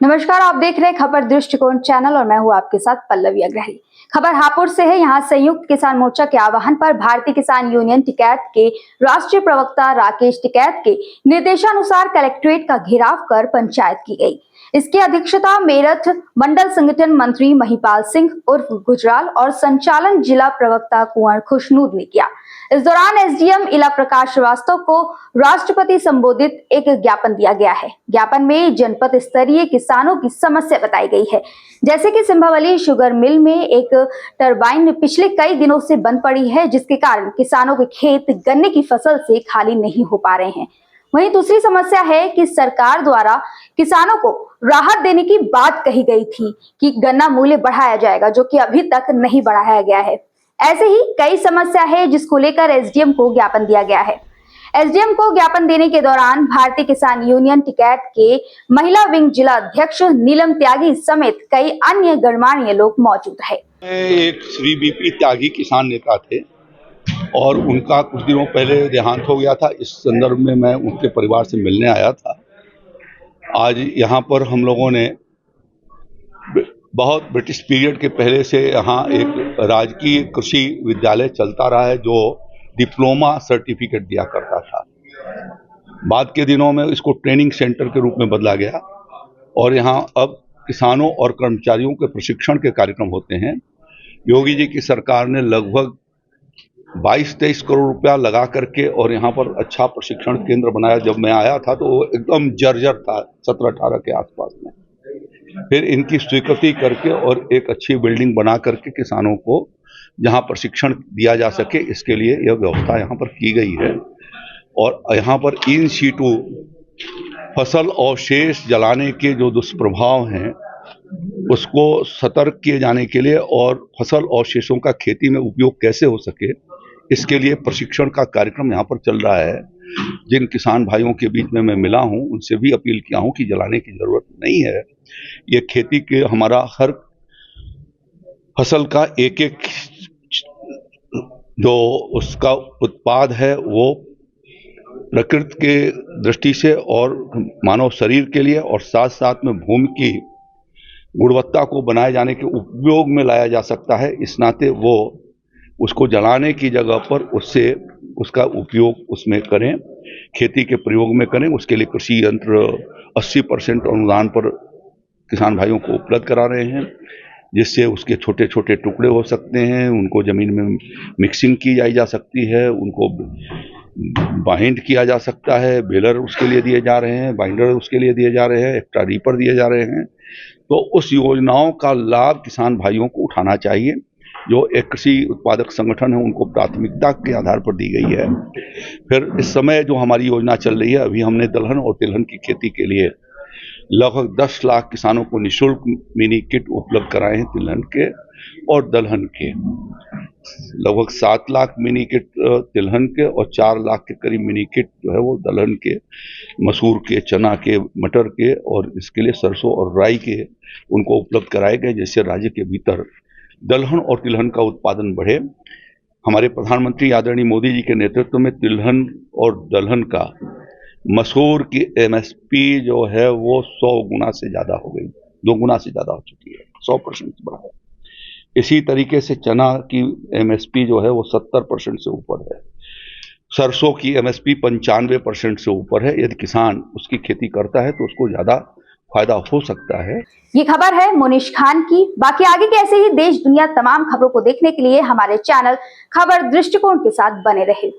नमस्कार, आप देख रहे हैं खबर दृष्टिकोण चैनल और मैं हूं आपके साथ पल्लवी अग्रही। खबर हापुड़ से है। यहां संयुक्त किसान मोर्चा के आह्वान पर भारतीय किसान यूनियन टिकैत के राष्ट्रीय प्रवक्ता राकेश टिकैत के निर्देशानुसार कलेक्ट्रेट का घेराव कर पंचायत की गई। इसकी अध्यक्षता मेरठ मंडल संगठन मंत्री महिपाल सिंह उर्फ गुजराल और संचालन जिला प्रवक्ता कुंवर खुशनूद ने किया। इस दौरान एसडीएम इला प्रकाश श्रीवास्तव को राष्ट्रपति संबोधित एक ज्ञापन दिया गया है। ज्ञापन में जनपद स्तरीय किसानों की समस्या बताई गई है, जैसे कि सिंभावली शुगर मिल में एक टरबाइन पिछले कई दिनों से बंद पड़ी है, जिसके कारण किसानों के खेत गन्ने की फसल से खाली नहीं हो पा रहे हैं। वहीं दूसरी समस्या है कि सरकार द्वारा किसानों को राहत देने की बात कही गई थी कि गन्ना मूल्य बढ़ाया जाएगा, जो कि अभी तक नहीं बढ़ाया गया है। ऐसे ही कई समस्या है जिसको लेकर एसडीएम को ज्ञापन दिया गया है। एसडीएम को ज्ञापन देने के दौरान भारतीय किसान यूनियन टिकैत के महिला विंग जिला अध्यक्ष नीलम त्यागी समेत कई अन्य गणमान्य लोग मौजूद रहे। एक श्री बीपी त्यागी किसान नेता थे और उनका कुछ दिनों पहले देहांत हो गया था। इस संदर्भ में मैं उनके परिवार से मिलने आया था। आज यहाँ पर हम लोगों ने बहुत ब्रिटिश पीरियड के पहले से यहाँ एक राजकीय कृषि विद्यालय चलता रहा है जो डिप्लोमा सर्टिफिकेट दिया करता था। बाद के दिनों में इसको ट्रेनिंग सेंटर के रूप में बदला गया और यहाँ अब किसानों और कर्मचारियों के प्रशिक्षण के कार्यक्रम होते हैं। योगी जी की सरकार ने लगभग 22-23 करोड़ रुपया लगा करके और यहाँ पर अच्छा प्रशिक्षण केंद्र बनाया। जब मैं आया था तो वो एकदम जर्जर था, 17-18 के आसपास में। फिर इनकी स्वीकृति करके और एक अच्छी बिल्डिंग बना करके किसानों को जहाँ प्रशिक्षण दिया जा सके, इसके लिए यह व्यवस्था यहाँ पर की गई है। और यहाँ पर इन सीटू फसल अवशेष जलाने के जो दुष्प्रभाव हैं उसको सतर्क किए जाने के लिए और फसल अवशेषों का खेती में उपयोग कैसे हो सके, इसके लिए प्रशिक्षण का कार्यक्रम यहाँ पर चल रहा है। जिन किसान भाइयों के बीच में मैं मिला हूँ उनसे भी अपील किया हूँ कि जलाने की जरूरत नहीं है। ये खेती के हमारा हर फसल का एक एक जो उसका उत्पाद है वो प्रकृति के दृष्टि से और मानव शरीर के लिए और साथ साथ में भूमि की गुणवत्ता को बनाए जाने के उपयोग में लाया जा सकता है। इस नाते वो उसको जलाने की जगह पर उससे उसका उपयोग उसमें करें, खेती के प्रयोग में करें। उसके लिए कृषि यंत्र 80% अनुदान पर किसान भाइयों को उपलब्ध करा रहे हैं, जिससे उसके छोटे छोटे टुकड़े हो सकते हैं, उनको जमीन में मिक्सिंग की जा सकती है, उनको बाइंड किया जा सकता है। बेलर उसके लिए दिए जा रहे हैं, बाइंडर उसके लिए दिए जा रहे हैं, एक्स्ट्रा रीपर दिए जा रहे हैं। तो उस योजनाओं का लाभ किसान भाइयों को उठाना चाहिए। जो एक कृषि उत्पादक संगठन है उनको प्राथमिकता के आधार पर दी गई है। फिर इस समय जो हमारी योजना चल रही है, अभी हमने दलहन और तिलहन की खेती के लिए लगभग 10 लाख किसानों को निःशुल्क मिनी किट उपलब्ध कराए हैं। तिलहन के और दलहन के लगभग 7 लाख मिनी किट तिलहन के और 4 लाख के करीब मिनी किट जो है वो दलहन के, मसूर के, चना के, मटर के और इसके लिए सरसों और राई के उनको उपलब्ध कराए गए, जिससे राज्य के भीतर दलहन और तिलहन का उत्पादन बढ़े। हमारे प्रधानमंत्री आदरणीय मोदी जी के नेतृत्व में तिलहन और दलहन का मसूर की एमएसपी जो है वो 100 गुना से ज्यादा हो गई, 2 गुना से ज्यादा हो चुकी है, 100% बढ़ा है। इसी तरीके से चना की एमएसपी जो है वो 70% से ऊपर है। सरसों की एमएसपी 95% से ऊपर है। यदि किसान उसकी खेती करता है तो उसको ज्यादा फायदा हो सकता है। ये खबर है मोनिश खान की। बाकी आगे के ऐसे ही देश दुनिया तमाम खबरों को देखने के लिए हमारे चैनल खबर दृष्टिकोण के साथ बने रहे।